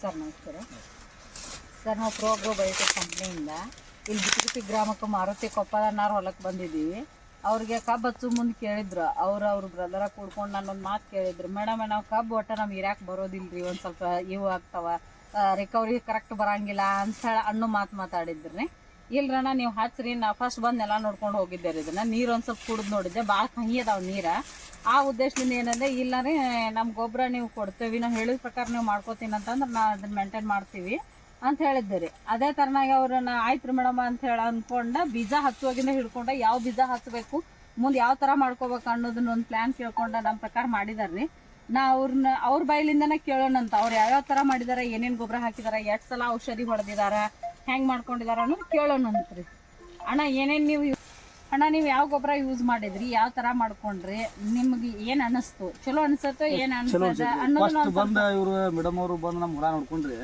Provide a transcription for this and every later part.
Sir ನಮಸ್ಕಾರ sir. ನಾವು pro agro biotech ಕಂಪ್ನಿಯಿಂದ ಇಲ್ಲಿ ಬಿಟಿಪಿ ಗ್ರಾಮಕ್ಕೆ ಮಾರುತಿ ಕೊಪ್ಪದನ್ನಾರು ಹೊಲಕ್ಕೆ ಬಂದಿದ್ದೀವಿ. ಅವ್ರಿಗೆ ಕಬ್ಬು ಹಚ್ಚು ಮುಂದೆ ಕೇಳಿದ್ರು. ಅವ್ರ ಬ್ರದರ ಕೂಡ್ಕೊಂಡು ನಾನೊಂದು ಮಾತು ಕೇಳಿದ್ರು, ಮೇಡಮ್ ನಾವು ಕಬ್ಬು ಒಟ್ಟು ನಮ್ಗೆ ಇರಾಕೆ ಬರೋದಿಲ್ಲ ರೀ, ಒಂದು ಸ್ವಲ್ಪ ಇವು ಆಗ್ತಾವ, ರಿಕವರಿ ಕರೆಕ್ಟ್ ಬರೋಂಗಿಲ್ಲ ಅಂತ ಹೇಳಿ ಅನ್ನೋ ಮಾತಾಡಿದ್ರು ರೀ. ಇಲ್ರಣ್ಣ ನೀವು ಹಚ್ಚ್ರಿ, ನಾ ಫಸ್ಟ್ ಬಂದು ನೆಲ ನೋಡ್ಕೊಂಡು ಹೋಗಿದ್ದೆ ರೀ. ಇದನ್ನು ನೀರು ಒಂದು ಸ್ವಲ್ಪ ಕುಡಿದು ನೋಡಿದ್ದೆ, ಭಾಳ ಕಹಿ ಅದಾವೆ ನೀರು. ಆ ಉದ್ದೇಶದಿಂದ ಏನಂದರೆ ಇಲ್ಲ ರೀ ನಮ್ಮ ಗೊಬ್ಬರ ನೀವು ಕೊಡ್ತೇವೆ, ನಾವು ಹೇಳಿದ ಪ್ರಕಾರ ನೀವು ಮಾಡ್ಕೋತೀನಿ ಅಂತಂದ್ರೆ ನಾ ಅದನ್ನ ಮೇಂಟೈನ್ ಮಾಡ್ತೀವಿ ಅಂತ ಹೇಳಿದ್ದೆ ರೀ. ಅದೇ ಥರನಾಗಿ ಅವ್ರನ್ನ ಆಯ್ತು ರೀ ಮೇಡಮ್ ಅಂತ ಹೇಳಿ ಅಂದ್ಕೊಂಡು ಬೀಜ ಹಚ್ಚುವಾಗಿಂದ ಹಿಡ್ಕೊಂಡು ಯಾವ ಬೀಜ ಹಚ್ಚಬೇಕು, ಮುಂದೆ ಯಾವ ಥರ ಮಾಡ್ಕೋಬೇಕು ಅನ್ನೋದನ್ನ ಒಂದು ಪ್ಲ್ಯಾನ್ ಕೇಳ್ಕೊಂಡು ನಮ್ಮ ಪ್ರಕಾರ ಮಾಡಿದಾರೆ ರೀ. ನಾ ಅವ್ರ ಬಾಯಿಲಿಂದನೇ ಕೇಳೋಣಂತ, ಅವ್ರು ಯಾವ್ಯಾವ ಥರ ಮಾಡಿದಾರೆ, ಏನೇನು ಗೊಬ್ಬರ ಹಾಕಿದಾರೆ, ಎಷ್ಟು ಸಲ ಔಷಧಿ ಹೊಡೆದಿದ್ದಾರೆ, ಹೆಂಗೆ ಮಾಡ್ಕೊಂಡಿದ್ದಾರೆ ಅನ್ನೋದು ಕೇಳೋಣಂತ ರೀ. ಅಣ್ಣ ನೀವು ಯಾವ ಗೊಬ್ಬರ ಯೂಸ್ ಮಾಡಿದ್ರಿ, ಯಾವ ಥರ ಮಾಡ್ಕೊಂಡ್ರಿ, ನಿಮ್ಗೆ ಏನು ಅನ್ನಿಸ್ತು, ಚಲೋ ಅನಿಸುತ್ತೋ ಏನು ಅನಿಸ್ತದ ಅನ್ನೋದು ಬಂದು ಇವರು ಮೇಡಮ್ ಅವರು ಬಂದು ನಮ್ಮ ಹೊಲ ನೋಡ್ಕೊಂಡ್ರಿ.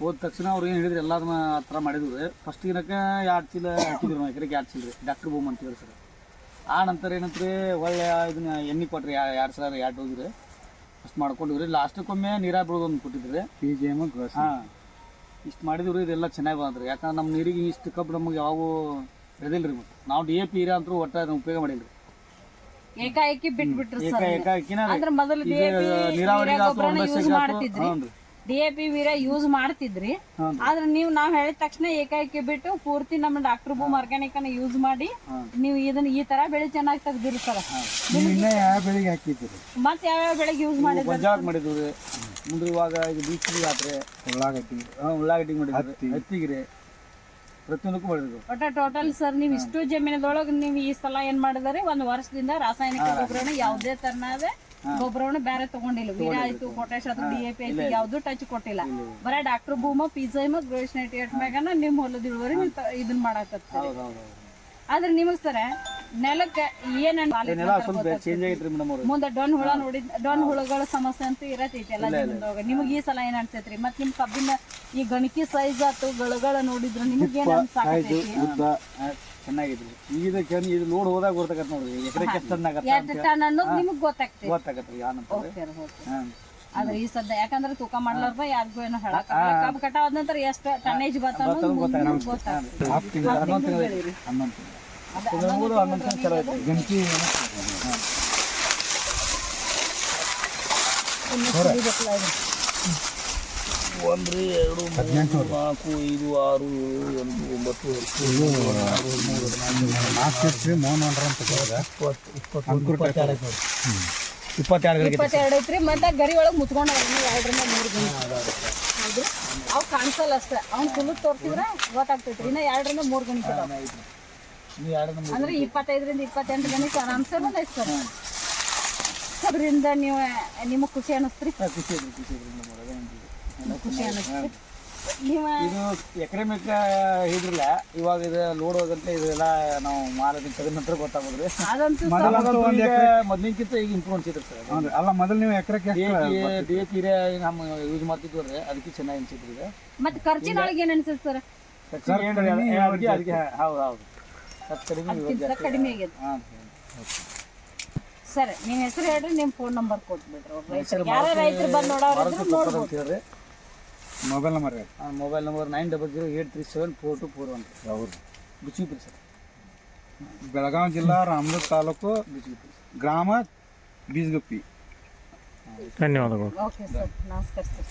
ಹೋದ ತಕ್ಷಣ ಅವ್ರು ಏನು ಹೇಳಿದ್ರು ಎಲ್ಲದನ್ನ ಆ ಥರ ಮಾಡಿದ್ವಿ. ಫಸ್ಟ್ ದಿನಕ್ಕೆ 2 ಚೀಲ ಹಾಕಿದ್ರು, ಎಕರೆಗೆ 2 ಚೀಲ ರೀ, ಡಾಕ್ಟರ್ ಬೂಮ್ ಅಂತ ಹೇಳಿ ಸರ್. ಆ ನಂತರ ಏನಂತ್ರಿ ಒಳ್ಳೆ ಇದನ್ನ ಎಣ್ಣೆ ಕೊಟ್ರಿ, 2 ಸಲ 2 ಡೋಸ್ ರೀ. ಅಷ್ಟು ಮಾಡ್ಕೊಂಡಿವ್ರಿ. ಲಾಸ್ಟಕ್ಕೊಮ್ಮೆ ನೀರಾಗ ಬಿಡೋದೊಂದು ಕೊಟ್ಟಿದ್ರಿ. ಹಾಂ, ಇಷ್ಟು ಮಾಡಿದ್ವಿ. ಇದೆಲ್ಲ ಚೆನ್ನಾಗಿ ಬಂದ್ರಿ. ಯಾಕಂದ್ರೆ ನಮ್ಮ ನೀರಿಗೆ ಇಷ್ಟು ಕಬ್ಬು ನಮಗೆ ಯಾವ ಬೆಳೆದಿಲ್ಲ ರೀ. ಮತ್ತು ನಾವು DAP ಹೀರಾ ಅಂತೂ ಒಟ್ಟು ಅದನ್ನ ಉಪಯೋಗ ಮಾಡಿಲ್ಲ ರೀ. ಏಕಾಏಕಿ ಬಿಟ್ಬಿಟ್ರಿ ಸರ್. ಏಕಾಏಕಿನ ಅಂದ್ರೆ ಮೊದಲು ನೀರಾವರಿಗೆ DAP ವೀರ ಯೂಸ್ ಮಾಡ್ತಿದ್ರಿ. ಆದ್ರೆ ನಾವು ಹೇಳಿದ ತಕ್ಷಣ ಏಕಾಏಕಿ ಬಿಟ್ಟು ಪೂರ್ತಿ ನಮ್ಮ ಡಾಕ್ಟರ್ ಬೂಮ್ ಆರ್ಗ್ಯಾನಿಕ್ ಅನ್ನ ಯೂಸ್ ಮಾಡಿ ನೀವು ಇದನ್ನ ಈ ತರ ಬೆಳೆ ಚೆನ್ನಾಗಿ ತೆಗ್ದಿರಿ ಸರ್. ಯಾವ ಬೆಳೆಗೆ ಹಾಕಿದ್ರಿ? ಮತ್ತೆ ಯಾವ್ಯಾವ ಬೆಳೆಗೆ ಯೂಸ್ ಮಾಡಿದ್ರಿ? ಗೊಂಜಾಳ ಮಾಡಿದ್ವಿ. ಮುಂದೆ ಇವಾಗ ಇದು ಬೀಚ್ ಆತ್ರೆ, ಉಳ್ಳಾಗಡ್ಡಿ ಮಾಡಿದ್ವಿ, ಹತ್ತಿಗಿರಿ, ಪ್ರತಿಯೊಂದಕ್ಕೂ ಮಾಡಿದ್ವಿ. ಒಟ್ಟ ಟೋಟಲ್ ಸರ್ ನೀವು ಇಷ್ಟು ಜಮೀನದೊಳಗೆ ನೀವು ಈ ಸಲ ಏನ್ ಮಾಡಿದ್ರಿ, 1 ವರ್ಷದಿಂದ ರಾಸಾಯನಿಕ ಗೊಬ್ಬರನ ಯಾವುದೇ ತರನಾದ ಗೊಬ್ಬರವನ್ನು ಬೇರೆ ತಗೊಂಡಿಲ್ಲ. ವೀರ ಆಯ್ತು, ಪೊಟ್ಯಾಶ್ ಆಯ್ತು, DAP ಆಯ್ತು, ಯಾವ್ದು ಟಚ್ ಕೊಟ್ಟಿಲ್ಲ. ಬರೀ ಡಾಕ್ಟರ್ ಬೂಮ, ಪಿಜೈಮ, ಗ್ರೋಯಿಸ್ 98 ಮ್ಯಾಗನ ನಿಮ್ ಹೊಲದ ಇಳುವರಿ ಇದನ್ನ ಮಾಡಾಕತ್ತೀರಿ. ಆದ್ರೆ ನಿಮಗ್ ಸರ ನೆಲಕ್ಕೆ ಮುಂದೆ ಡೊನ್ ಹುಳಗಳ ಸಮಸ್ಯೆ ಅಂತೂ ಇರತೈತಿ ಎಲ್ಲ ಜೀವನದೊಳಗ. ನಿಮಗ್ ಈ ಸಲ ಏನ್ ಅನ್ಸೈತ್ರಿ? ಮತ್ ನಿಮ್ ಕಬ್ಬಿನ ಈ ಗಣಕಿ ಸೈಜ್ ಆತು ಗಳ ನೋಡಿದ್ರು ನಿಮಗ್ ಏನ್ ಅನ್ಸಾಕೈತಿ? ಚೆನ್ನಾಗಿದ್ರಿ. ಇದು ಲೋಡ್ ಹೋದಾಗ ಗೊತ್ತಾಗತ್ತೆ ನೋಡ್ರಿ, ಎಕರೆಗೆ ಎಷ್ಟು ಟನ್ ಅನ್ನೋದು ನಿಮಗ್ ಗೊತ್ತಾಗ್ತೈತಿ. ಗೊತ್ತಾಗತ್ರಿ. ಆದ್ರೆ ಈ ಸದ್ಯ ಯಾಕಂದ್ರೆ ತೂಕ ಮಾಡ್ಲಾರ್ದ ಯಾರಿಗೂ ಏನೋ ಹೇಳಕ್ ಕಬ್ಬು ಕಟಾವಾದ ನಂತರ ಎಷ್ಟು ಟನ್ನೇಜ್ ಬತ್ತ ಒಂದ್ರಿ 2 3 4 5 6 7 8 22 ಐತ್ರಿ. ಮತ್ತೆ ಗರಿ ಒಳಗೆ ಮುಚ್ಕೊಂಡ್ 2 ರಿಂದ 3 ಗಂಟೆ ಹೌದು. ಅವ್ ಕಾಣಿಸಲ್ಲ ಅಷ್ಟೇ, ಅವ್ನ್ ಫುಲ್ ತೋರ್ಸಿದ್ರೆ ಗೊತ್ತಾಗ್ತೈತ್ರಿ. ಇನ್ನ 2 ರಿಂದ 3 ಗಂಟೆ ಅಂದ್ರೆ 25 ರಿಂದ 28 ಗಂಟೆ ಆರಾಮ್ಸೆ ಬಂದೈತಿ ಸರ್. ಅದರಿಂದ ನಿಮಗ್ ಖುಷಿ ಅನಿಸ್ತ್ರಿ? ಖುಷಿ ಅನಿಸ್ತ್ರಿ. ಇದು ಎಕರೆ ಮೇಕ ಹಿಡಿದ್ರಲ್ಲ, ಇವಾಗ ಇದು ಲೋಡ್ ಹೋಗಂತೆ ಇದೆಲ್ಲ ನಾವು ಮಾರೋದಕ್ಕೆ ತೆಗೆದ ನಂತರ ಗೊತ್ತಾಗೋದ್ರಿ. ಮೊದ್ಲಿನಕ್ಕಿಂತ ಈಗ ಇಂಪ್ರೂವ್ ಅನ್ಸಿದ್ರಿ ಸರ್. ಅಲ್ಲ ಮೊದಲು ನೀವು ಎಕರೆಗೆ DAP ನಮ್ಮ ಯೂಸ್ ಮಾಡ್ತಿದ್ವಿ, ಅದಕ್ಕೆ ಚೆನ್ನಾಗಿ ಅನ್ಸಿದ್ರಿ. ಈಗ ಮತ್ತೆ ಖರ್ಚಿನೊಳಗೆ ಏನ್ ಅನ್ಸುತ್ತೆ ಸರ್? ಹೌದು, ಕಡಿಮೆ ಆಗೈತೆ ಸರ್. ನಿಮ್ಮ ಹೆಸರು ಹೇಳ್ರಿ, ನಿಮ್ಮ ಫೋನ್ ನಂಬರ್ ಕೊಟ್ಬಿಡ್ರಿ. ಯಾರು ರೈತರು ಬಂದು ನೋಡೋರು ನೋಡ್ಬೋದು. Mobile number 9008374241. ಹೌದು, ಬಿಚ್ಚಿಪುರಿ ಸರ್, ಬೆಳಗಾವಿ ಜಿಲ್ಲಾ ರಾಮದುರ್ಗ ತಾಲೂಕು, ಗ್ರಾಮ ಬೀಜಗಪ್ಪಿ. ಧನ್ಯವಾದಗಳು. ಓಕೆ ಸರ್, ನಮಸ್ಕಾರ ಸರ್.